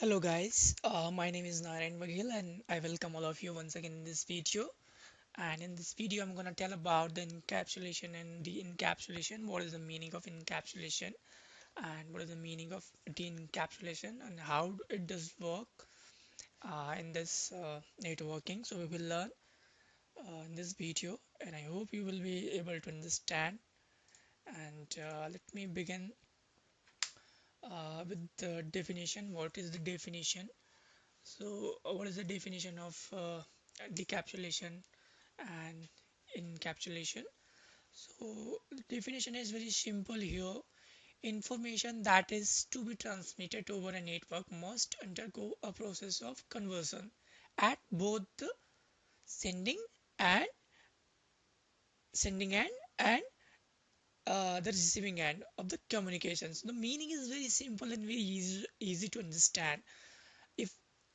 Hello guys, my name is Narayan Vaghil and I welcome all of you once again in this video. And in this video, I'm gonna tell about the encapsulation and de-encapsulation. What is the meaning of encapsulation and what is the meaning of de-encapsulation and how it does work in this networking. So we will learn in this video, and I hope you will be able to understand. And let me begin with the definition. What is the definition? So, what is the definition of decapsulation and encapsulation? So, the definition is very simple here. Information that is to be transmitted over a network must undergo a process of conversion at both the sending and sending end and the receiving end of the communications. The meaning is very simple and very easy to understand. If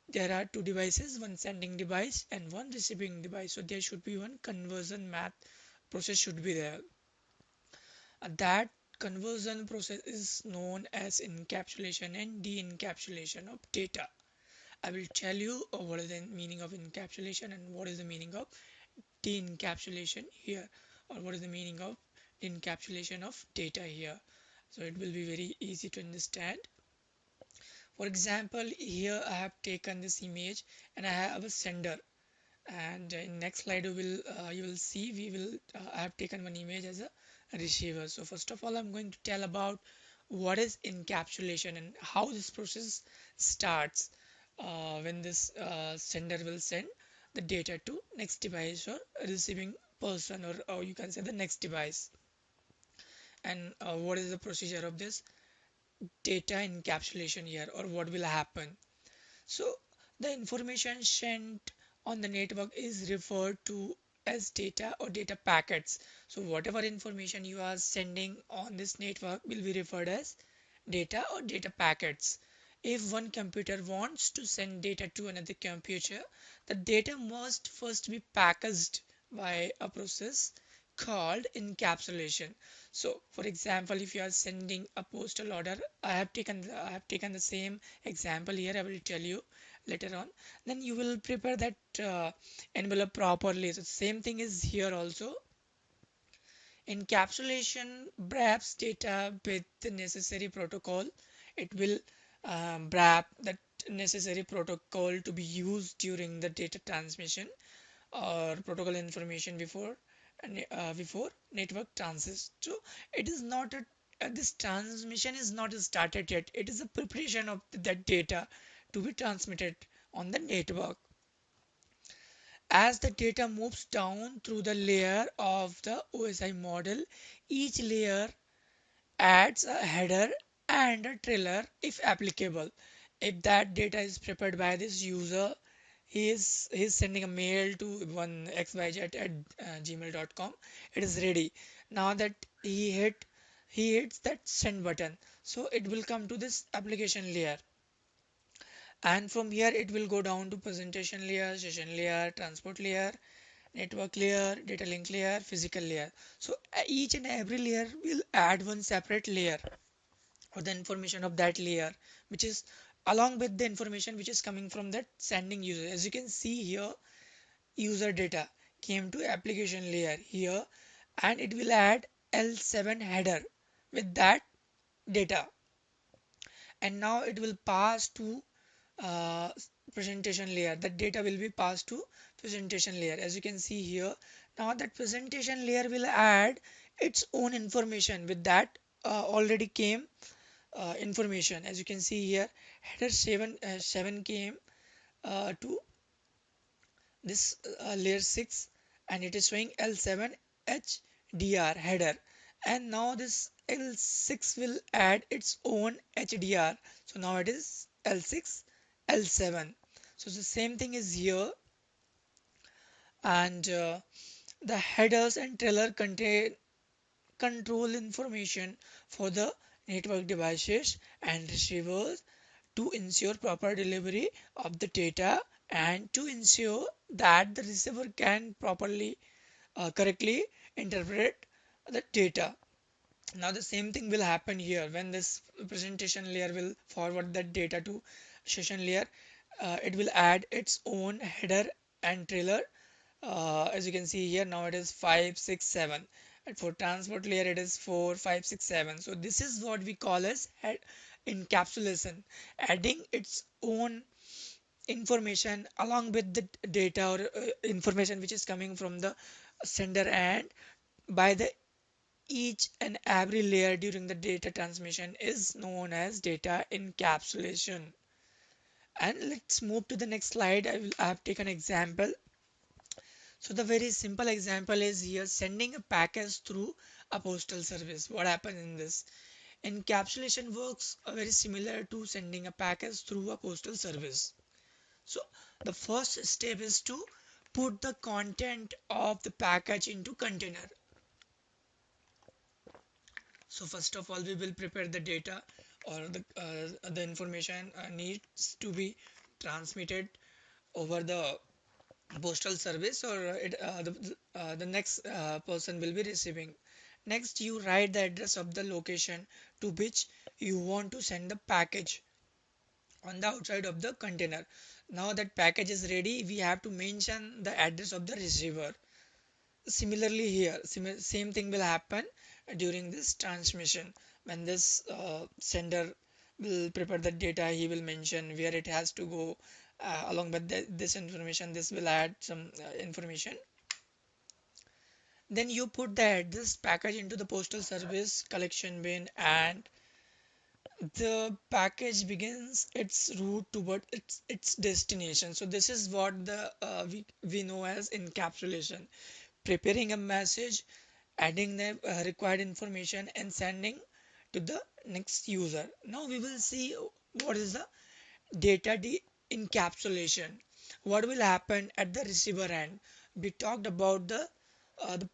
there are two devices, one sending device and one receiving device, so there should be one conversion math process should be there. That conversion process is known as encapsulation and de-encapsulation of data. I will tell you what is the meaning of encapsulation and what is the meaning of de-encapsulation here, or what is the meaning of encapsulation of data here. So it will be very easy to understand. For example, here I have taken this image and I have a sender, and in next slide you will see we will I have taken one image as a receiver. So first of all, I'm going to tell about what is encapsulation and how this process starts when this sender will send the data to next device or receiving person, or you can say the next device. And what is the procedure of this data encapsulation here, or what will happen? So the information sent on the network is referred to as data or data packets. So whatever information you are sending on this network will be referred as data or data packets. If one computer wants to send data to another computer, the data must first be packaged by a process called encapsulation. So, for example, if you are sending a postal order, I have taken the same example here. I will tell you later on. Then you will prepare that envelope properly. So, same thing is here also. Encapsulation wraps data with the necessary protocol. It will wrap that necessary protocol to be used during the data transmission or protocol information before network transits. So it is not a this transmission is not started yet. It is a preparation of that data to be transmitted on the network. As the data moves down through the layer of the OSI model, each layer adds a header and a trailer if applicable. If that data is prepared by this user, he is sending a mail to one xyz at gmail.com. It is ready. Now that he hits that send button, so it will come to this application layer, and from here it will go down to presentation layer, session layer, transport layer, network layer, data link layer, physical layer. So each and every layer will add one separate layer or the information of that layer, which is along with the information which is coming from that sending user. As you can see here, user data came to application layer here, and it will add L7 header with that data, and now it will pass to uh, presentation layer. The data will be passed to presentation layer. As you can see here, now that presentation layer will add its own information with that already came information. As you can see here, header 7 came to this layer 6, and it is showing L7 HDR header, and now this L6 will add its own HDR, so now it is L6 L7. So the same thing is here, and the headers and trailer contain control information for the network devices and receivers to ensure proper delivery of the data and to ensure that the receiver can correctly interpret the data. Now the same thing will happen here when this presentation layer will forward that data to session layer, it will add its own header and trailer. As you can see here, now it is 5, 6, 7, and for transport layer it is 4, 5, 6, 7. So this is what we call as head encapsulation, adding its own information along with the data or information which is coming from the sender end by the each and every layer during the data transmission is known as data encapsulation. And let's move to the next slide. I have taken example. So the very simple example is here, sending a package through a postal service. What happens in this? Encapsulation works very similar to sending a package through a postal service. So the first step is to put the content of the package into container. So first of all, we will prepare the data or the information needs to be transmitted over the postal service, or the next person will be receiving. Next, you write the address of the location to which you want to send the package on the outside of the container. Now that package is ready, we have to mention the address of the receiver. Similarly here, same thing will happen during this transmission. When this sender will prepare the data, he will mention where it has to go. Along with this information, this will add some information. Then you put the address package into the postal service collection bin, and the package begins its route toward its destination. So this is what the we know as encapsulation, preparing a message, adding the required information and sending to the next user. Now we will see what is the data encapsulation. What will happen at the receiver end? We talked about the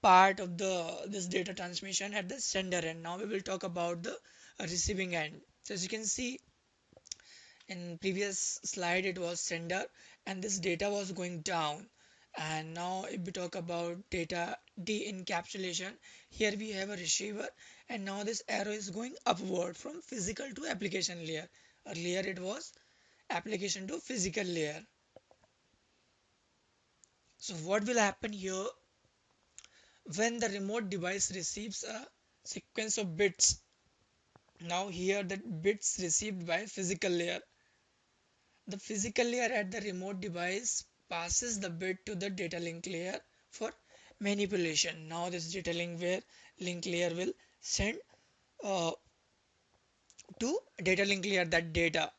part of the this data transmission at the sender end. Now we will talk about the receiving end. So as you can see in previous slide, it was sender and this data was going down. And now if we talk about data de-encapsulation, here we have a receiver, and now this arrow is going upward from physical to application layer. Earlier it was application to physical layer. So what will happen here when the remote device receives a sequence of bits? Now here the bits received by physical layer. The physical layer at the remote device passes the bit to the data link layer for manipulation. Now this data link layer will send to data link layer that data,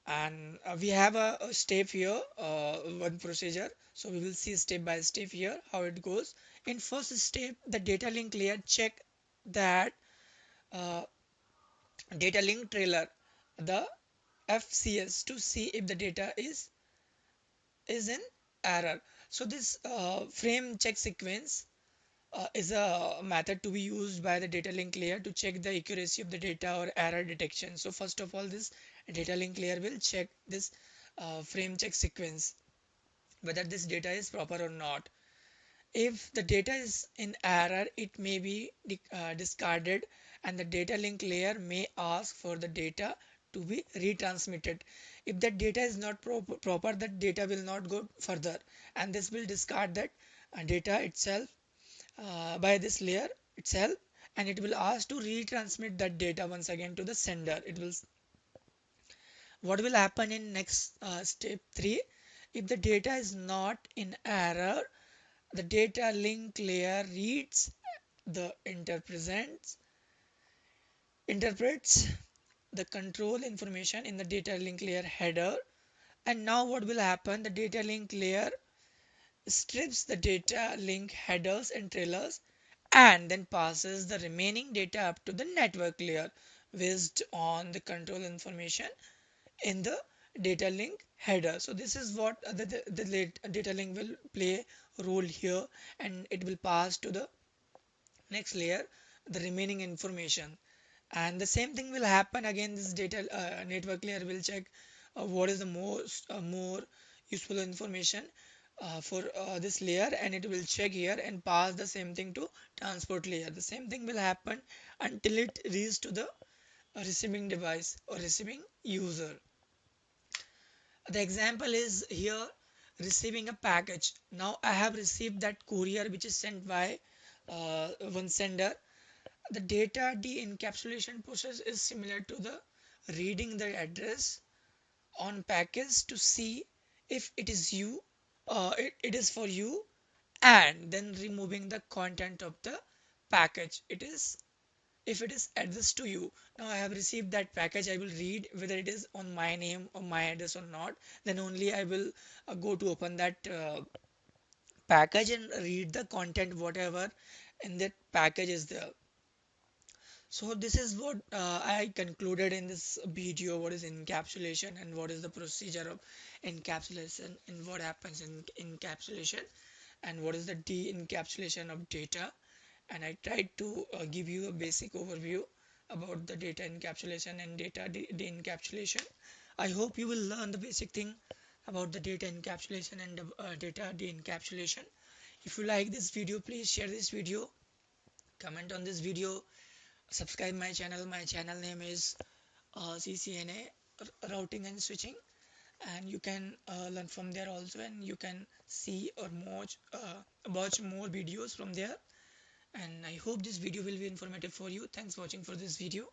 and we have a step here, one procedure. So we will see step by step here how it goes. In first step, the data link layer check that uh, data link trailer, the FCS, to see if the data is in error. So this frame check sequence is a method to be used by the data link layer to check the accuracy of the data or error detection. So first of all, this data link layer will check this frame check sequence, whether this data is proper or not. If the data is in error, it may be discarded, and the data link layer may ask for the data to be retransmitted. If that data is not proper, that data will not go further, and this will discard that data itself by this layer itself, and it will ask to retransmit that data once again to the sender. It will, what will happen in next step 3, if the data is not in error, the data link layer reads the interprets the control information in the data link layer header. And now what will happen, the data link layer strips the data link headers and trailers and then passes the remaining data up to the network layer based on the control information in the data link header. So this is what the data link will play a role here, and it will pass to the next layer the remaining information. And the same thing will happen again, this data network layer will check what is the more useful information for this layer, and it will check here and pass the same thing to transport layer. The same thing will happen until it reaches to the receiving device or receiving user. The example is here receiving a package. Now I have received that courier which is sent by one sender. The data de-encapsulation process is similar to the reading the address on package to see if it is you, it is for you, and then removing the content of the package. It is if it is addressed to you. Now I have received that package. I will read whether it is on my name or my address or not. Then only I will go to open that package and read the content whatever in that package is there. So this is what I concluded in this video. What is encapsulation and what is the procedure of encapsulation and what happens in encapsulation and what is the de-encapsulation of data. And I tried to give you a basic overview about the data encapsulation and data de-encapsulation. I hope you will learn the basic thing about the data encapsulation and data de-encapsulation. If you like this video, please share this video, comment on this video, subscribe my channel. My channel name is CCNA routing and switching, and you can learn from there also, and you can see or watch more videos from there. And I hope this video will be informative for you. Thanks for watching for this video.